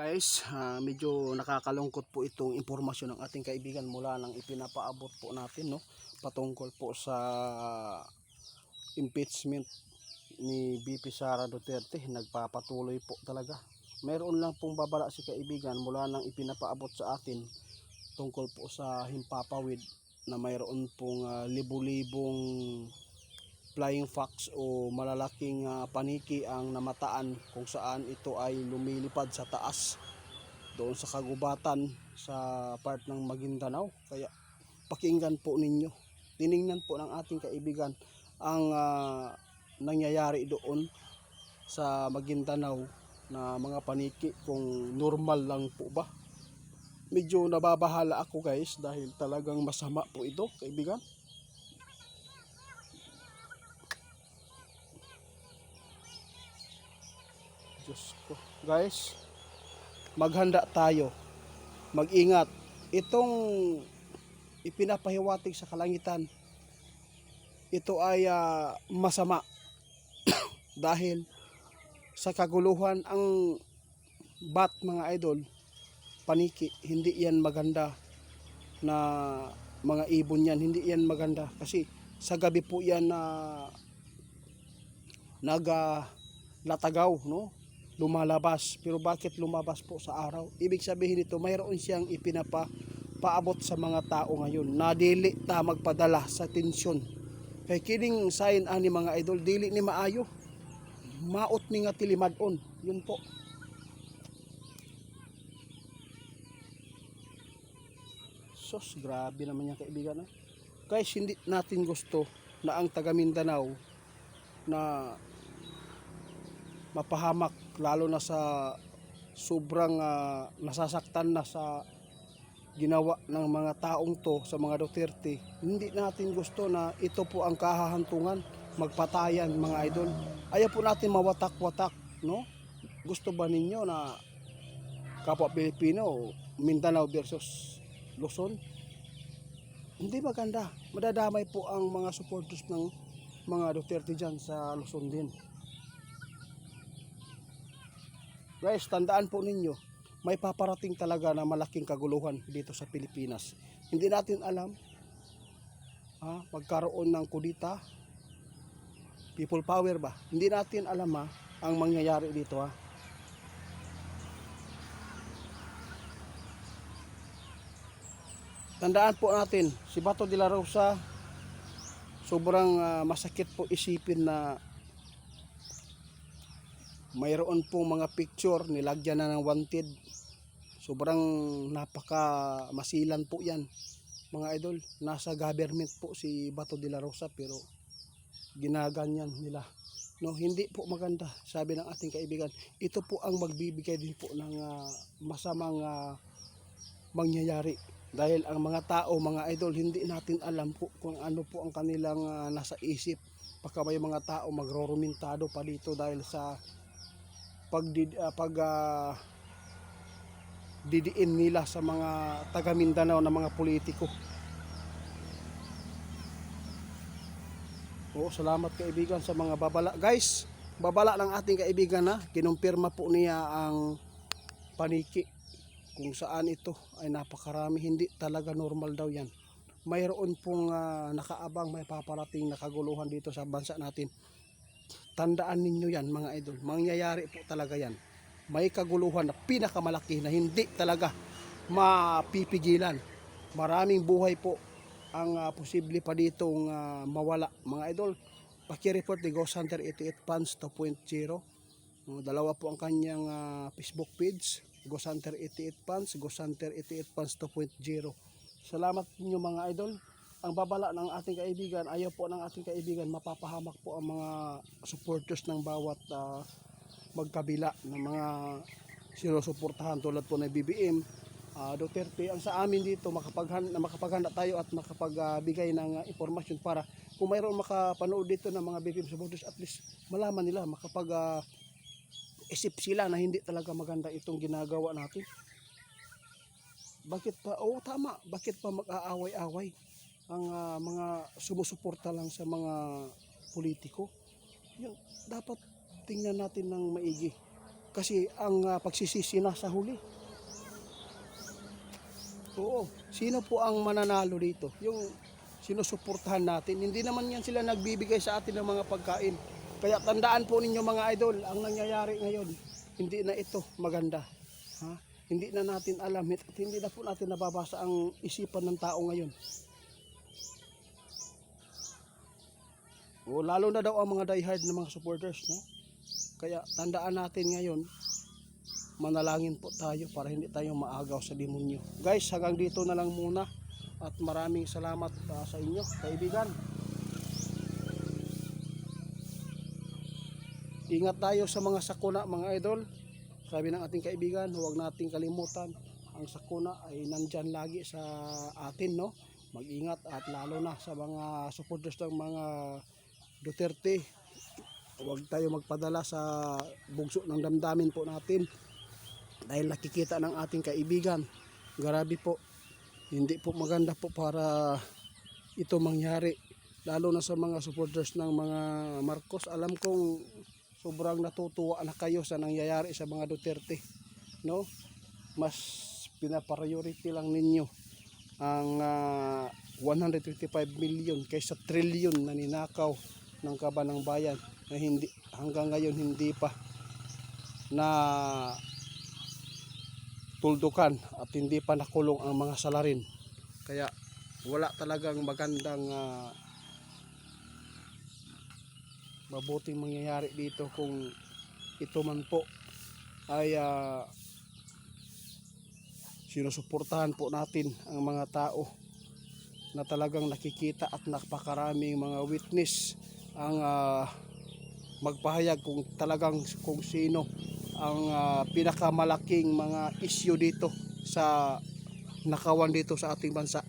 Guys, medyo nakakalungkot po itong impormasyon ng ating kaibigan mula nang ipinapaabot po natin, no, patungkol po sa impeachment ni VP Sara Duterte. Nagpapatuloy po talaga. Mayroon lang pong babala si kaibigan mula nang ipinapaabot sa atin tungkol po sa himpapawid na mayroon pong libu-libong flying fox o malalaking paniki ang namataan kung saan ito ay lumilipad sa taas doon sa kagubatan sa part ng Maguindanao. Kaya pakinggan po ninyo, tiningnan po ng ating kaibigan ang nangyayari doon sa Maguindanao na mga paniki, kung normal lang po ba. Medyo nababahala ako guys dahil talagang masama po ito kaibigan. Diyos ko. Guys, maghanda tayo, mag-ingat. Itong ipinapahiwatig sa kalangitan, ito ay masama dahil sa kaguluhan ang mga idol, paniki, hindi yan maganda na mga ibon yan, hindi yan maganda kasi sa gabi po yan na naglatagaw, no? Lumalabas. Pero bakit lumabas po sa araw? Ibig sabihin nito, mayroon siyang ipinapaabot sa mga tao ngayon na dili ta magpadala sa tensyon. Kay kining sign ani mga idol, dili ni maayo, maot ni nga tilimadon. Yun po. Sos, grabe naman yung kaibigan. Guys, hindi natin gusto na ang taga Mindanao na mapahamak, lalo na sa sobrang nasasaktan na sa ginawa ng mga taong to sa mga Duterte. Hindi natin gusto na ito po ang kahahantungan, magpatayan mga idol. Ayaw po natin mawatak-watak, no? Gusto ba ninyo na kapwa Pilipino, Mindanao versus Luzon? Hindi maganda. Madadamay po ang mga supporters ng mga Duterte dyan sa Luzon din. Guys, tandaan po ninyo, may paparating talaga na malaking kaguluhan dito sa Pilipinas. Hindi natin alam, magkaroon ng kudita, people power ba? Hindi natin alam ang mangyayari dito. Tandaan po natin, si Bato de la Rosa, sobrang masakit po isipin na mayroon pong mga picture nilagyan na ng wanted. Sobrang napaka masilan po yan mga idol. Nasa government po si Bato de la Rosa pero ginaganyan nila, no? Hindi po maganda. Sabi ng ating kaibigan, ito po ang magbibigay din po ng masamang mangyayari. Dahil ang mga tao, mga idol, hindi natin alam po kung ano po ang kanilang nasa isip. Baka may mga tao magrorumintado pa dito dahil sa didiin nila sa mga taga Mindanao na mga politiko. Salamat kaibigan sa mga babala. Guys, babala ng ating kaibigan kinumpirma po niya ang paniki kung saan ito ay napakarami. Hindi talaga normal daw yan. Mayroon pong nakaabang, may paparating na kaguluhan dito sa bansa natin. Tandaan ninyo yan mga idol, mangyayari po talaga yan. May kaguluhan na pinakamalaki na hindi talaga mapipigilan. Maraming buhay po ang posible pa ditong mawala mga idol. Paki-report ni Ghost Hunter 88 Fans 2.0. Dalawa po ang kanyang Facebook page, Ghost Hunter 88 Fans, Ghost Hunter 88 Fans 2.0. Salamat ninyo mga idol. Ang babala ng ating kaibigan, ayaw po ng ating kaibigan mapapahamak po ang mga supporters ng bawat magkabila ng mga sinusuportahan tulad po ng BBM, Duterte. Ang sa amin dito, makapaghanda tayo at makapagbigay ng impormasyon para kung mayroon makapanood dito ng mga BBM supporters, at least malaman nila, isip sila na hindi talaga maganda itong ginagawa natin. Bakit pa, tama, bakit pa mag-aaway-away ang mga sumusuporta lang sa mga politiko? Yun, dapat tingnan natin ng maigi. kasi ang pagsisisi na sa huli. Oo, sino po ang mananalo dito? Yung sinusuportahan natin. Hindi naman yan sila nagbibigay sa atin ng mga pagkain. Kaya tandaan po ninyo mga idol, ang nangyayari ngayon, hindi na ito maganda. Ha? Hindi na natin alam at hindi na po natin nababasa ang isipan ng tao ngayon. O, lalo na daw ang mga diehard na mga supporters, no? Kaya tandaan natin ngayon, manalangin po tayo para hindi tayo maagaw sa demonyo. Guys, hanggang dito na lang muna at maraming salamat sa inyo, kaibigan. Ingat tayo sa mga sakuna, mga idol. Sabi ng ating kaibigan, huwag nating kalimutan, ang sakuna ay nandyan lagi sa atin, no? Mag-ingat at lalo na sa mga supporters ng mga Duterte. Huwag tayo magpadala sa bugso ng damdamin po natin. Dahil nakikita ng ating kaibigan, grabe po, hindi po maganda po para ito mangyari. Lalo na sa mga supporters ng mga Marcos. Alam kong sobrang natutuwa na kayo sa nangyayari sa mga Duterte, no? Mas pinapriority lang ninyo ang 125 million kaysa trillion na ninakaw ng kaban ng bayan na hindi, hanggang ngayon hindi pa na tuldukan at hindi pa nakulong ang mga salarin. Kaya wala talagang magandang mabuting mangyayari dito kung ito man po ay sinusuportahan po natin ang mga tao na talagang nakikita at napakaraming mga witness ang magpahayag kung talagang kung sino ang pinakamalaking mga issue dito sa nakawan dito sa ating bansa.